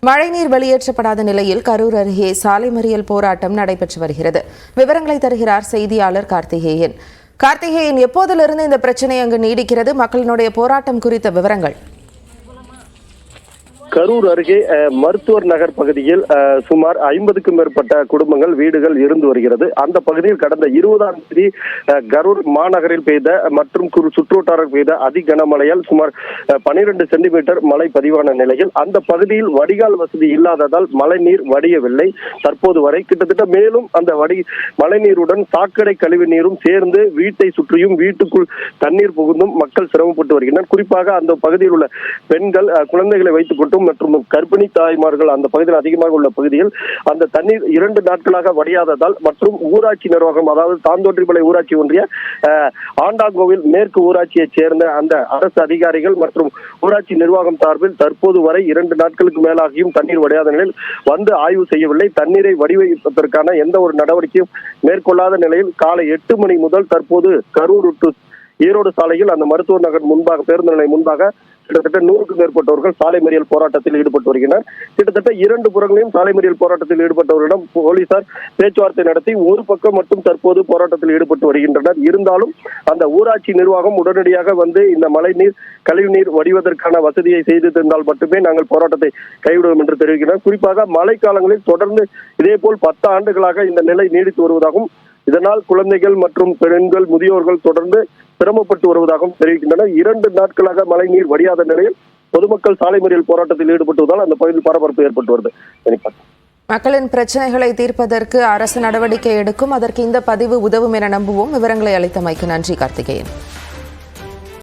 மழைநீர் வெளியேற்றப்படாத நிலையில் கரூர் அருகே சாலை மறியல் போராட்டம் நடைபெற்று வருகிறது. விவரங்களை தருகிறார் செய்தியாளர் கார்த்திகேயன். கார்த்திகேயன், எப்போதிலிருந்து இந்த பிரச்சனை அங்கு நீடிக்கிறது? மக்களினுடைய போராட்டம் குறித்த விவரங்கள். கரூர் அருகே மருத்துவர் நகர் பகுதியில் சுமார் 50க்கும் மேற்பட்ட குடும்பங்கள் வீடுகள் இருந்து வருகிறது. அந்த பகுதியில் கடந்த 20ஆம் தேதி கரூர் மாநகரில் பெய்த மற்றும் சுற்றுவட்டாரம் பெய்த அதி கனமழையால் சுமார் 12 சென்டிமீட்டர் மழை பதிவான நிலையில் அந்த பகுதியில் வடிகால் வசதி இல்லாததால் மழைநீர் வடியவில்லை. தற்போது வரை கிட்டத்தட்ட மேலும் அந்த மழைநீருடன் சாக்கடை கழிவு நீரும் சேர்ந்து வீட்டை சுற்றியும் வீட்டுக்குள் தண்ணீர் புகுந்தும் மக்கள் சிரமப்பட்டு வருகின்றனர். குறிப்பாக அந்த பகுதியில் உள்ள பெண்கள் குழந்தைகளை வைத்துக் கொண்டு மற்றும் கர்ப்பிணி தாய்மார்கள் அந்த பகுதியில் அதிகமாக உள்ள பகுதியில் அந்த தண்ணீர் 2 நாட்களாக வடியாததால் மற்றும் ஊராட்சி நிர்வாகம், அதாவது தாந்தோன்றிமலை ஊராட்சி ஒன்றிய ஆண்டாங்கோவில் மேற்கு ஊராட்சியைச் சேர்ந்த அந்த அரசு அதிகாரிகள் மற்றும் ஊராட்சி நிர்வாகம் சார்பில் தற்போது வரை 2 நாட்களுக்கு மேலாகியும் தண்ணீர் வடியாத நிலையில் வந்து ஆய்வு செய்யவில்லை. தண்ணீரை வடிவமைப்பதற்கான எந்த ஒரு நடவடிக்கையும் மேற்கொள்ளாத நிலையில் காலை 8 மணி முதல் தற்போது கரூர் டு ஈரோடு சாலையில் அந்த மருத்துவர் நகர் முன்பாக பேருந்து நிலையம் முன்பாக கிட்டத்தட்ட 100க்கும் மேற்பட்டவர்கள் சாலை மறியல் போராட்டத்தில் ஈடுபட்டு வருகின்றனர். கிட்டத்தட்ட 2 புறங்களையும் சாலை மறியல் போராட்டத்தில் ஈடுபட்டவர்களிடம் போலீசார் பேச்சுவார்த்தை நடத்தி ஒரு பக்கம் மட்டும் தற்போது போராட்டத்தில் ஈடுபட்டு வருகின்றனர். இருந்தாலும் அந்த ஊராட்சி நிர்வாகம் உடனடியாக வந்து இந்த மழைநீர் கழிவுநீர் வடிவதற்கான வசதியை செய்து தந்தால் மட்டுமே நாங்கள் போராட்டத்தை கைவிடுவோம் என்று தெரிவிக்கின்றனர். குறிப்பாக மழை காலங்களில் தொடர்ந்து இதேபோல் 10 ஆண்டுகளாக இந்த நிலை நீடித்து வருவதாகவும் இதனால் குழந்தைகள் மற்றும் பெண்கள் முதியோர்கள் தொடர்ந்து சிரமப்பட்டு வருவதாகவும் தெரிவிக்கின்றனர். 2 நாட்களாக மழை நீர் வடியாத நிலையில் பொதுமக்கள் சாலை மறியல் போராட்டத்தில் ஈடுபட்டுவதால் அந்த பகுதியில் பரபரப்பு ஏற்பட்டு வருது. மக்களின் பிரச்சனைகளை தீர்ப்பதற்கு அரசு நடவடிக்கை எடுக்கும். அதற்கு இந்த பதிவு உதவும் என நம்புவோம். விவரங்களை அளித்தமைக்கு நன்றி கார்த்திகேயன்.